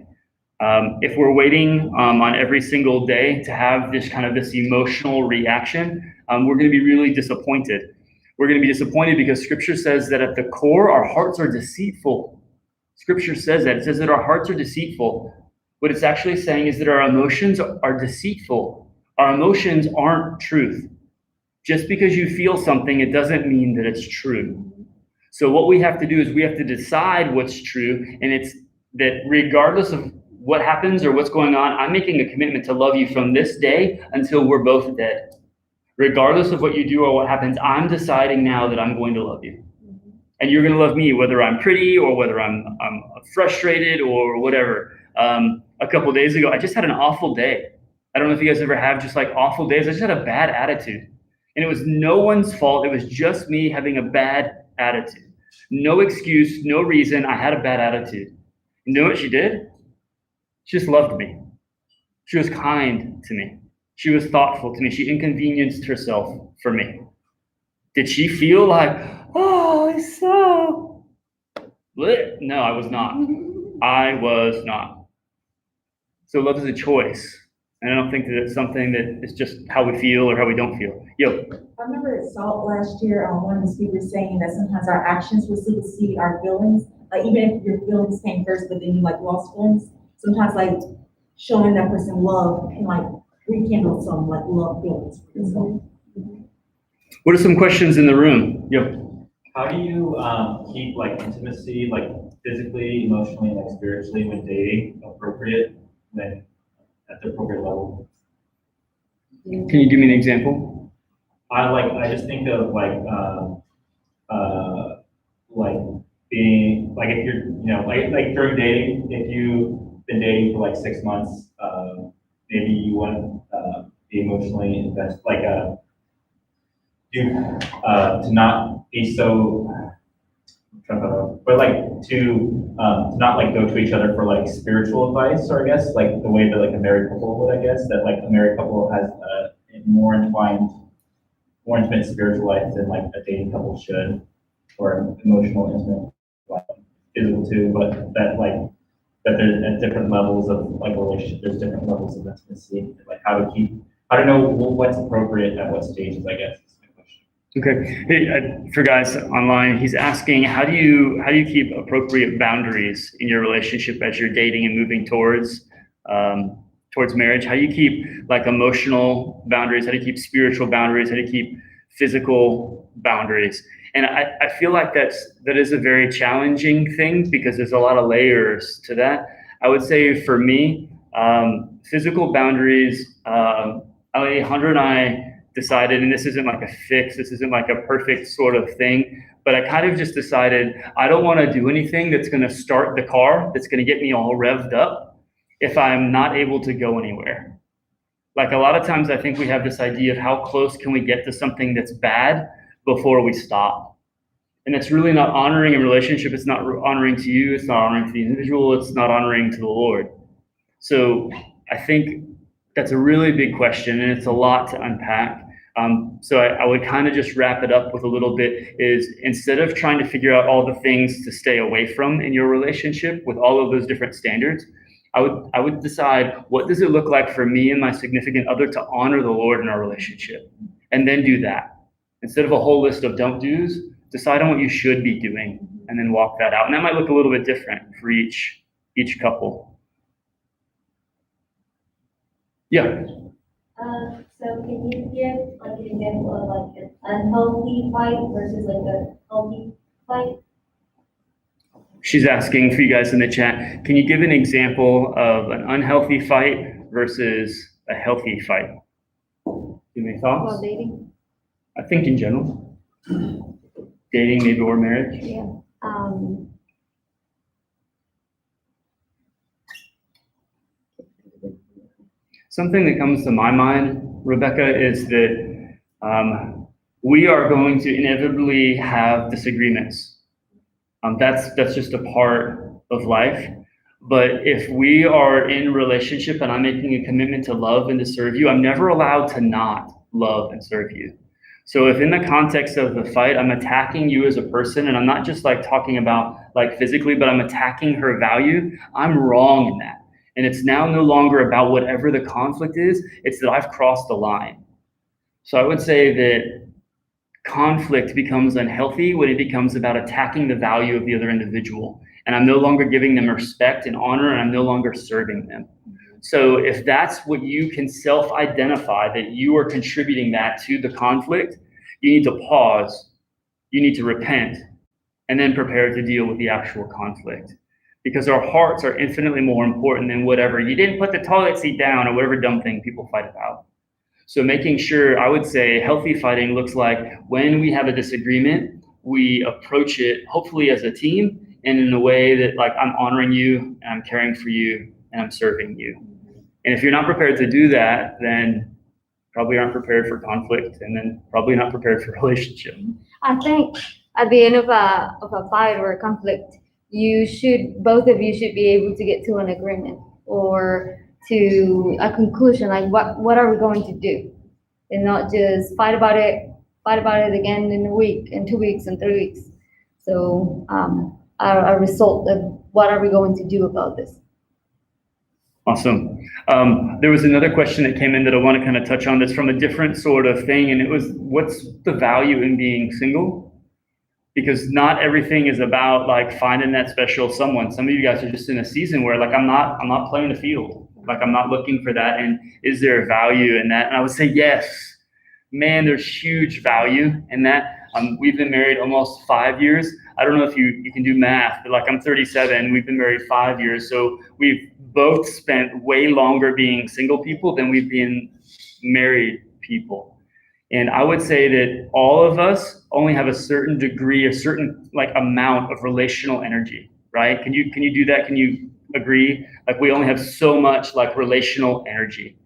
If we're waiting on every single day to have this emotional reaction, we're going to be really disappointed. We're going to be disappointed because Scripture says that at the core, our hearts are deceitful. Scripture says that. It says that our hearts are deceitful. What it's actually saying is that our emotions are deceitful. Our emotions aren't truth. Just because you feel something, it doesn't mean that it's true. So what we have to do is we have to decide what's true, and it's that regardless of what happens or what's going on, I'm making a commitment to love you from this day until we're both dead. Regardless of what you do or what happens, I'm deciding now that I'm going to love you. And you're going to love me, whether I'm pretty or whether I'm frustrated or whatever. A couple of days ago, I just had an awful day. I don't know if you guys ever have just like awful days. I just had a bad attitude. And it was no one's fault. It was just me having a bad attitude. No excuse, no reason. I had a bad attitude. You know what she did? She just loved me. She was kind to me. She was thoughtful to me. She inconvenienced herself for me. Did she feel like, oh, I suck? No, I was not. I was not. So love is a choice. And I don't think that it's something that is just how we feel or how we don't feel. Yo. I remember at SALT last year, one of the speakers saying that sometimes our actions will supersede our feelings. Like even if your feelings came first, but then you like lost feelings, sometimes like showing that person love can like rekindle some like love feelings for yourself. What are some questions in the room? Yo. How do you keep like intimacy, like physically, emotionally, like spiritually when dating appropriate, when at the appropriate level? Can you give me an example? I just think of like being like if you're like during dating, if you've been dating for like 6 months, maybe you want to be emotionally invested, like to not be so, but like to not like go to each other for like spiritual advice, or I guess like the way that like a married couple would, I guess that like a married couple has a more intimate spiritual life than like a dating couple should, or emotional, intimate, like physical too, but that there's at different levels of like relationship, there's different levels of intimacy, like how to know what's appropriate at what stages, I guess is my question. Okay. Hey, for guys online, he's asking, how do you keep appropriate boundaries in your relationship as you're dating and moving towards marriage? How do you keep like emotional boundaries? How do you keep spiritual boundaries? How do you keep physical boundaries? And I feel like that is a very challenging thing because there's a lot of layers to that. I would say for me, physical boundaries, Alejandro and I decided, and this isn't like a fix, this isn't like a perfect sort of thing, but I kind of just decided I don't want to do anything that's going to start the car, that's going to get me all revved up if I'm not able to go anywhere. Like a lot of times I think we have this idea of how close can we get to something that's bad before we stop. And it's really not honoring a relationship. It's not honoring to you. It's not honoring to the individual. It's not honoring to the Lord. So I think that's a really big question, and it's a lot to unpack. So I would kind of just wrap it up with a little bit is instead of trying to figure out all the things to stay away from in your relationship with all of those different standards, I would decide, what does it look like for me and my significant other to honor the Lord in our relationship? And then do that. Instead of a whole list of don't do's, decide on what you should be doing and then walk that out. And that might look a little bit different for each couple. Yeah. So can you give like an example of like an unhealthy fight versus like a healthy fight? She's asking for you guys in the chat, can you give an example of an unhealthy fight versus a healthy fight? Give me thoughts? About dating? I think in general. Dating maybe or marriage. Yeah. Something that comes to my mind, Rebecca, is that we are going to inevitably have disagreements. That's just a part of life. But if we are in relationship and I'm making a commitment to love and to serve you, I'm never allowed to not love and serve you. So if in the context of the fight, I'm attacking you as a person, and I'm not just like talking about like physically, but I'm attacking her value, I'm wrong in that. And it's now no longer about whatever the conflict is, it's that I've crossed the line. So I would say that conflict becomes unhealthy when it becomes about attacking the value of the other individual. And I'm no longer giving them respect and honor, and I'm no longer serving them. So if that's what you can self-identify, that you are contributing that to the conflict, you need to pause, you need to repent, and then prepare to deal with the actual conflict. Because our hearts are infinitely more important than whatever, you didn't put the toilet seat down, or whatever dumb thing people fight about. So making sure, I would say healthy fighting looks like when we have a disagreement, we approach it hopefully as a team and in a way that like I'm honoring you and I'm caring for you and I'm serving you. And if you're not prepared to do that, then probably aren't prepared for conflict and then probably not prepared for relationship. I think at the end of a fight or a conflict, both of you should be able to get to an agreement or to a conclusion, like what are we going to do, and not just fight about it again in a week, in 2 weeks, and 3 weeks. So a result of what are we going to do about this. Awesome. There was another question that came in that I want to kind of touch on that's from a different sort of thing, and it was, what's the value in being single? Because not everything is about like finding that special someone. Some of you guys are just in a season where like I'm not playing the field. Like I'm not looking for that. And is there value in that? And I would say yes. Man, there's huge value in that. We've been married almost 5 years. I don't know if you can do math, but like I'm 37. We've been married 5 years. So we've both spent way longer being single people than we've been married people. And I would say that all of us only have a certain degree, a certain like amount of relational energy, right? Can you do that? Can you agree? Like we only have so much like relational energy.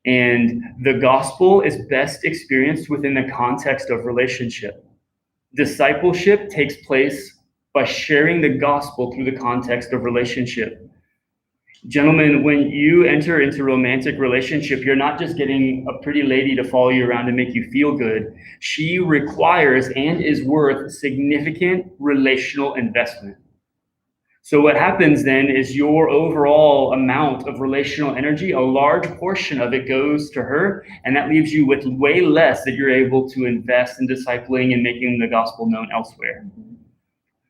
And the gospel is best experienced within the context of relationship. Discipleship takes place by sharing the gospel through the context of relationship. Gentlemen, when you enter into romantic relationship, you're not just getting a pretty lady to follow you around and make you feel good. She requires and is worth significant relational investment. So what happens then is your overall amount of relational energy, a large portion of it goes to her, and that leaves you with way less that you're able to invest in discipling and making the gospel known elsewhere.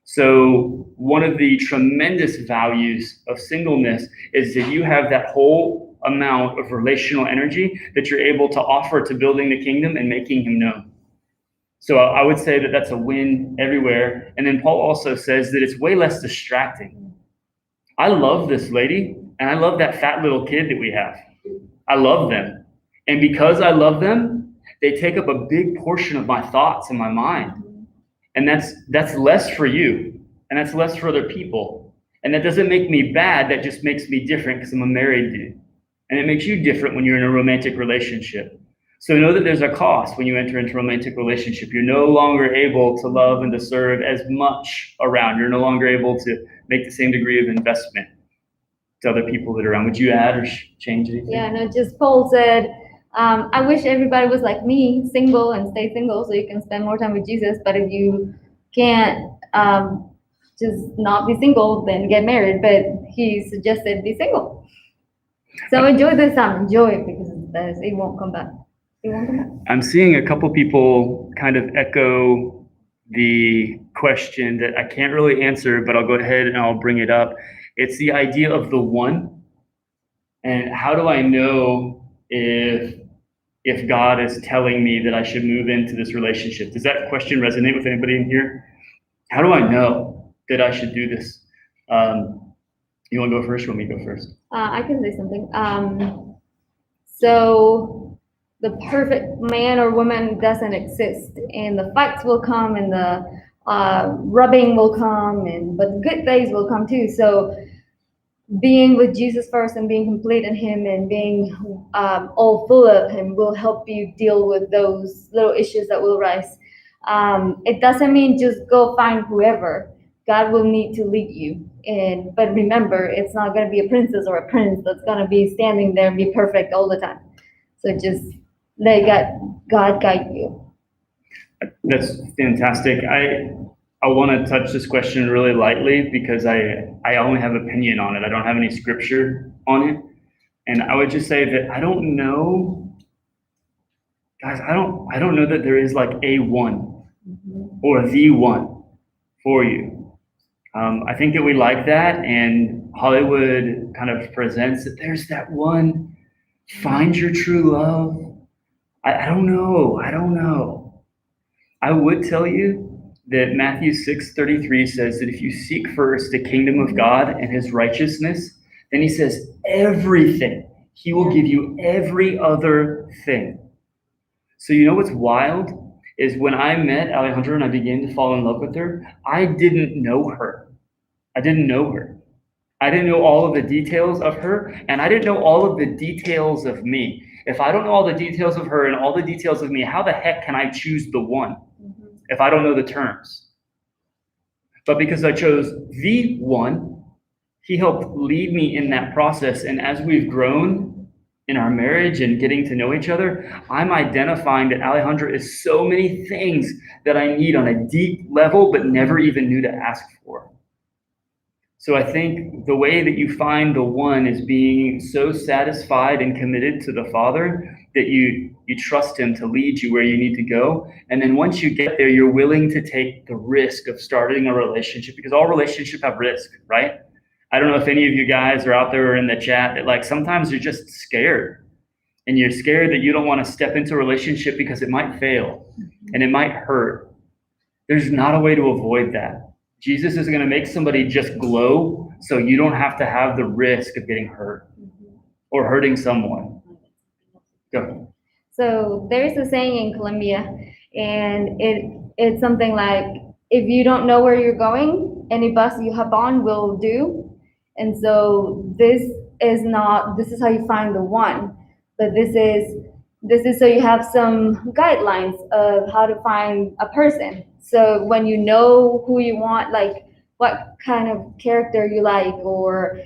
So one of the tremendous values of singleness is that you have that whole amount of relational energy that you're able to offer to building the kingdom and making him known. So I would say that that's a win everywhere. And then Paul also says that it's way less distracting. I love this lady, and I love that fat little kid that we have. I love them. And because I love them, they take up a big portion of my thoughts and my mind. And that's less for you, and that's less for other people. And that doesn't make me bad, that just makes me different because I'm a married dude. And it makes you different when you're in a romantic relationship. So know that there's a cost when you enter into a romantic relationship. You're no longer able to love and to serve as much around. You're no longer able to make the same degree of investment to other people that are around. Would you add or change anything? Yeah, no, just Paul said, I wish everybody was like me, single and stay single so you can spend more time with Jesus. But if you can't just not be single, then get married. But he suggested be single. So enjoy this time. Enjoy it because it won't come back. I'm seeing a couple people kind of echo the question that I can't really answer, but I'll go ahead and I'll bring it up. It's the idea of the one. And how do I know if God is telling me that I should move into this relationship? Does that question resonate with anybody in here? How do I know that I should do this? You want to go first or want me to go first? I can say something. So the perfect man or woman doesn't exist, and the fights will come, and the rubbing will come, but the good days will come too. So being with Jesus first and being complete in him and being all full of him will help you deal with those little issues that will rise. It doesn't mean just go find whoever. God will need to lead you. But remember, it's not going to be a princess or a prince that's going to be standing there and be perfect all the time. So just let God guide you. That's fantastic. I want to touch this question really lightly because I only have opinion on it. I don't have any scripture on it. And I would just say that I don't know, guys, I don't know that there is like a one or the one for you. I think that we like that, and Hollywood kind of presents that there's that one, find your true love. I don't know. I would tell you that Matthew 6:33 says that if you seek first the kingdom of God and his righteousness, then he says everything. He will give you every other thing. So you know what's wild is when I met Alejandra and I began to fall in love with her, I didn't know her. I didn't know all of the details of her, and I didn't know all of the details of me. If I don't know all the details of her and all the details of me, how the heck can I choose the one if I don't know the terms? But because I chose the one, he helped lead me in that process. And as we've grown in our marriage and getting to know each other, I'm identifying that Alejandra is so many things that I need on a deep level, but never even knew to ask for. So I think the way that you find the one is being so satisfied and committed to the Father that you trust him to lead you where you need to go. And then once you get there, you're willing to take the risk of starting a relationship, because all relationships have risk, right? I don't know if any of you guys are out there or in the chat that like sometimes you're just scared, and you're scared that you don't want to step into a relationship because it might fail and it might hurt. There's not a way to avoid that. Jesus is going to make somebody just glow so you don't have to have the risk of getting hurt or hurting someone. Go. So there's a saying in Colombia, and it's something like, if you don't know where you're going, any bus you hop on will do. And so this is how you find the one, but this is so you have some guidelines of how to find a person. So when you know who you want, like what kind of character you like, or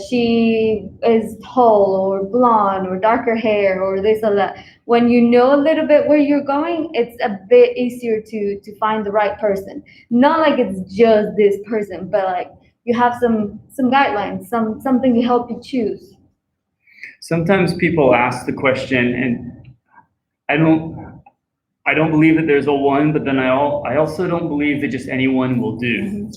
she is tall or blonde or darker hair or this or that, when you know a little bit where you're going, it's a bit easier to find the right person. Not like it's just this person, but like you have some guidelines, something to help you choose. Sometimes people ask the question, and I don't believe that there's a one, but then I also don't believe that just anyone will do.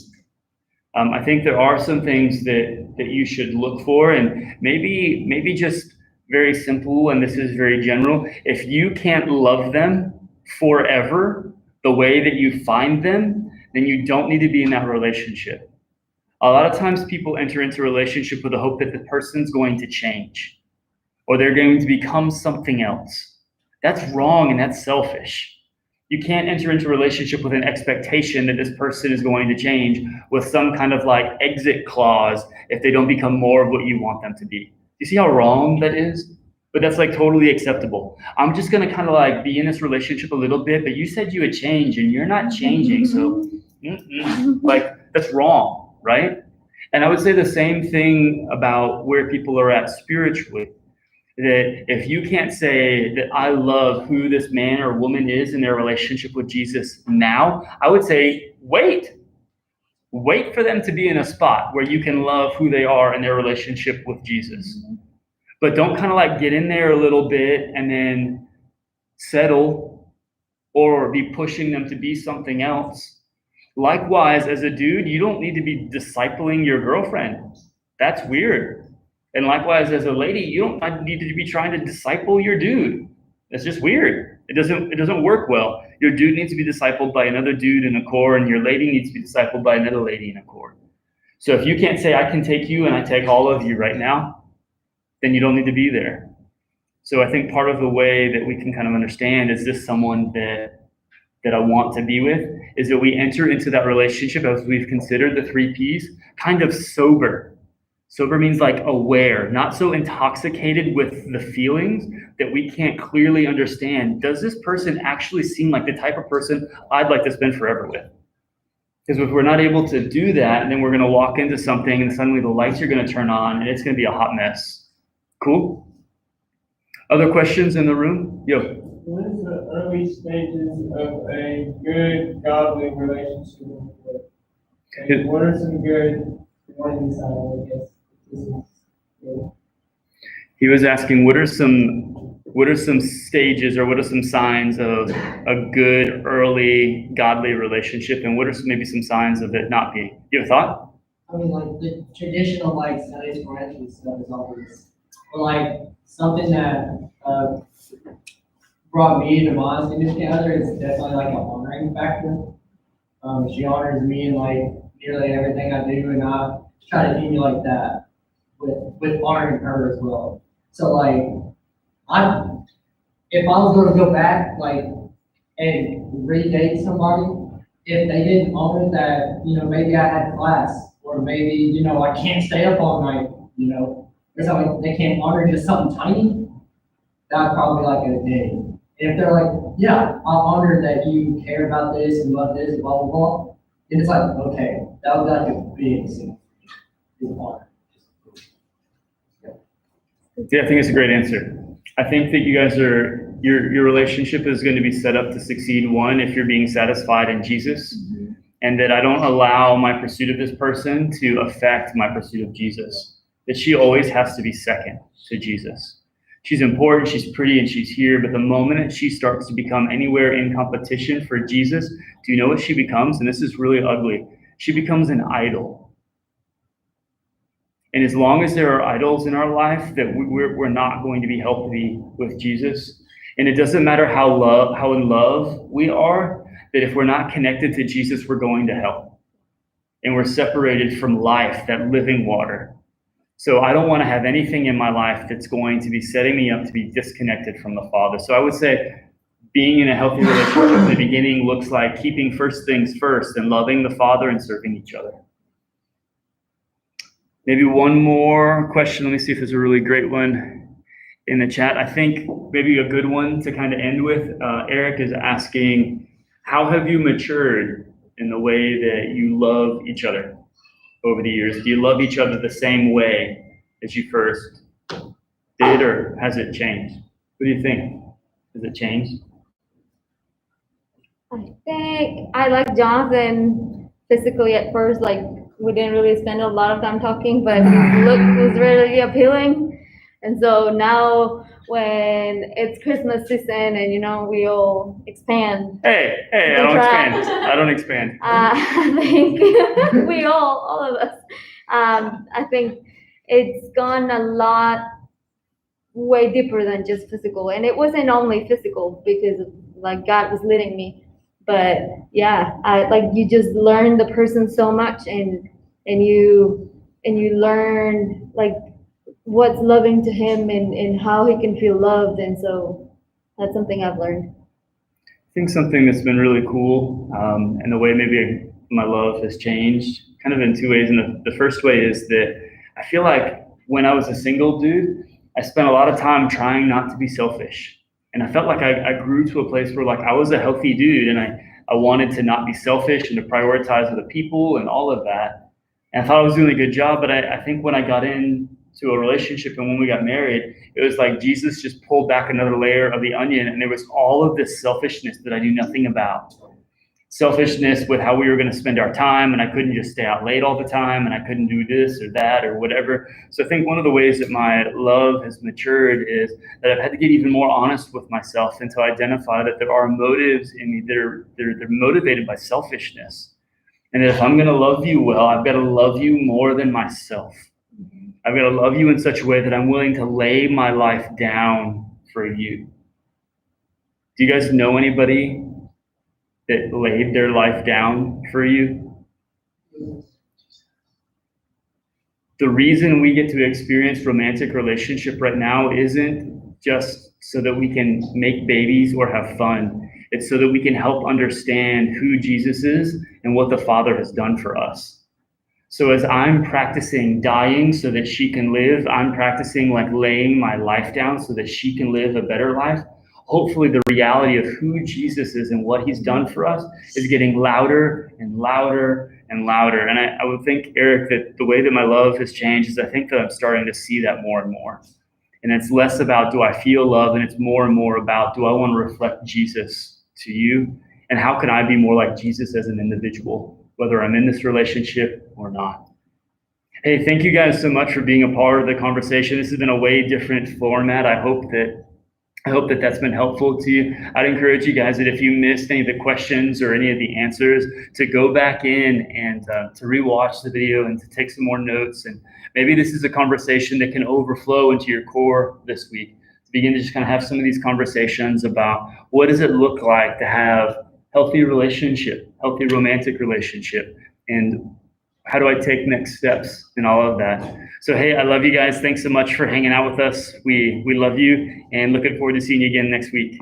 I think there are some things that you should look for, and maybe just very simple, and this is very general. If you can't love them forever the way that you find them, then you don't need to be in that relationship. A lot of times people enter into a relationship with the hope that the person's going to change, or they're going to become something else. That's wrong and that's selfish. You can't enter into a relationship with an expectation that this person is going to change with some kind of like exit clause if they don't become more of what you want them to be. You see how wrong that is? But that's like totally acceptable. I'm just gonna kind of like be in this relationship a little bit, but you said you would change and you're not changing, so like that's wrong, right? And I would say the same thing about where people are at spiritually. That if you can't say that I love who this man or woman is in their relationship with Jesus now, I would say wait for them to be in a spot where you can love who they are in their relationship with Jesus. But don't kind of like get in there a little bit and then settle or be pushing them to be something else. Likewise, as a dude, you don't need to be discipling your girlfriend. That's weird. And likewise, as a lady, you don't need to be trying to disciple your dude. That's just weird. It doesn't work well. Your dude needs to be discipled by another dude in a core, and your lady needs to be discipled by another lady in a core. So if you can't say, I can take you and I take all of you right now, then you don't need to be there. So I think part of the way that we can kind of understand, is this someone that I want to be with, is that we enter into that relationship, as we've considered the 3 Ps, kind of sober. Sober means like aware, not so intoxicated with the feelings that we can't clearly understand. Does this person actually seem like the type of person I'd like to spend forever with? Because if we're not able to do that, and then we're going to walk into something and suddenly the lights are going to turn on and it's going to be a hot mess. Cool? Other questions in the room? Yo. What is the early stages of a good, godly relationship with God? And what are some good warning signs, I guess? He was asking, what are some stages, or what are some signs of a good early godly relationship, and what are maybe some signs of it not being? You have a thought? I mean, like the traditional like Sunday school entry stuff is always, but like something that brought me to my significant other is definitely like an honoring factor. She honors me in like nearly everything I do, and I try to emulate that with honoring her as well. So like, if I was going to go back like and redate somebody, if they didn't honor that, maybe I had class, or maybe I can't stay up all night, or something, they can't honor just something tiny, that'd probably like a day. And if they're like, yeah, I'll honor that you care about this and love this, blah blah blah, then it's like, okay, that was like a big thing. Yeah, I think it's a great answer. I think that you guys your relationship is going to be set up to succeed, one, if you're being satisfied in Jesus, and that I don't allow my pursuit of this person to affect my pursuit of Jesus. That she always has to be second to Jesus. She's important, she's pretty, and she's here, but the moment that she starts to become anywhere in competition for Jesus, do you know what she becomes? And this is really ugly. She becomes an idol. And as long as there are idols in our life, that we're not going to be healthy with Jesus. And it doesn't matter how in love we are, that if we're not connected to Jesus, we're going to hell. And we're separated from life, that living water. So I don't want to have anything in my life that's going to be setting me up to be disconnected from the Father. So I would say being in a healthy relationship in the beginning looks like keeping first things first and loving the Father and serving each other. Maybe one more question. Let me see if there's a really great one in the chat. I think maybe a good one to kind of end with. Eric is asking, how have you matured in the way that you love each other over the years? Do you love each other the same way as you first did, or has it changed? What do you think? Has it changed? I think I like Jonathan physically at first, like we didn't really spend a lot of time talking, but his look was really appealing. And so now when it's Christmas season and, you know, we all expand. Hey, I don't expand. I don't expand. I think we all of us, I think it's gone a lot way deeper than just physical. And it wasn't only physical because like God was leading me, but yeah, like you just learn the person so much and you learn like what's loving to him and how he can feel loved. And so that's something I've learned. I think something that's been really cool, and the way maybe my love has changed kind of in two ways. And the first way is that I feel like when I was a single dude, I spent a lot of time trying not to be selfish. And I felt like I grew to a place where like I was a healthy dude and I wanted to not be selfish and to prioritize other people and all of that. And I thought I was doing a good job, but I think when I got into a relationship and when we got married, it was like Jesus just pulled back another layer of the onion and there was all of this selfishness that I knew nothing about. Selfishness with how we were going to spend our time, and I couldn't just stay out late all the time, and I couldn't do this or that or whatever. So I think one of the ways that my love has matured is that I've had to get even more honest with myself and to identify that there are motives in me that they're motivated by selfishness. And that if I'm going to love you well, I've got to love you more than myself. I've got to love you in such a way that I'm willing to lay my life down for you. Do you guys know anybody that laid their life down for you? The reason we get to experience romantic relationship right now isn't just so that we can make babies or have fun. It's so that we can help understand who Jesus is and what the Father has done for us. So as I'm practicing dying so that she can live, I'm practicing like laying my life down so that she can live a better life. Hopefully the reality of who Jesus is and what he's done for us is getting louder and louder and louder. And I would think, Eric, that the way that my love has changed is I think that I'm starting to see that more and more. And it's less about do I feel love, and it's more and more about do I want to reflect Jesus to you? And how can I be more like Jesus as an individual, whether I'm in this relationship or not? Hey, thank you guys so much for being a part of the conversation. This has been a way different format. I hope that that's been helpful to you. I'd encourage you guys that if you missed any of the questions or any of the answers, to go back in and to rewatch the video and to take some more notes. And maybe this is a conversation that can overflow into your core this week. To begin to just kind of have some of these conversations about what does it look like to have healthy relationship, healthy romantic relationship, and how do I take next steps in all of that? So, hey, I love you guys. Thanks so much for hanging out with us. We love you and looking forward to seeing you again next week.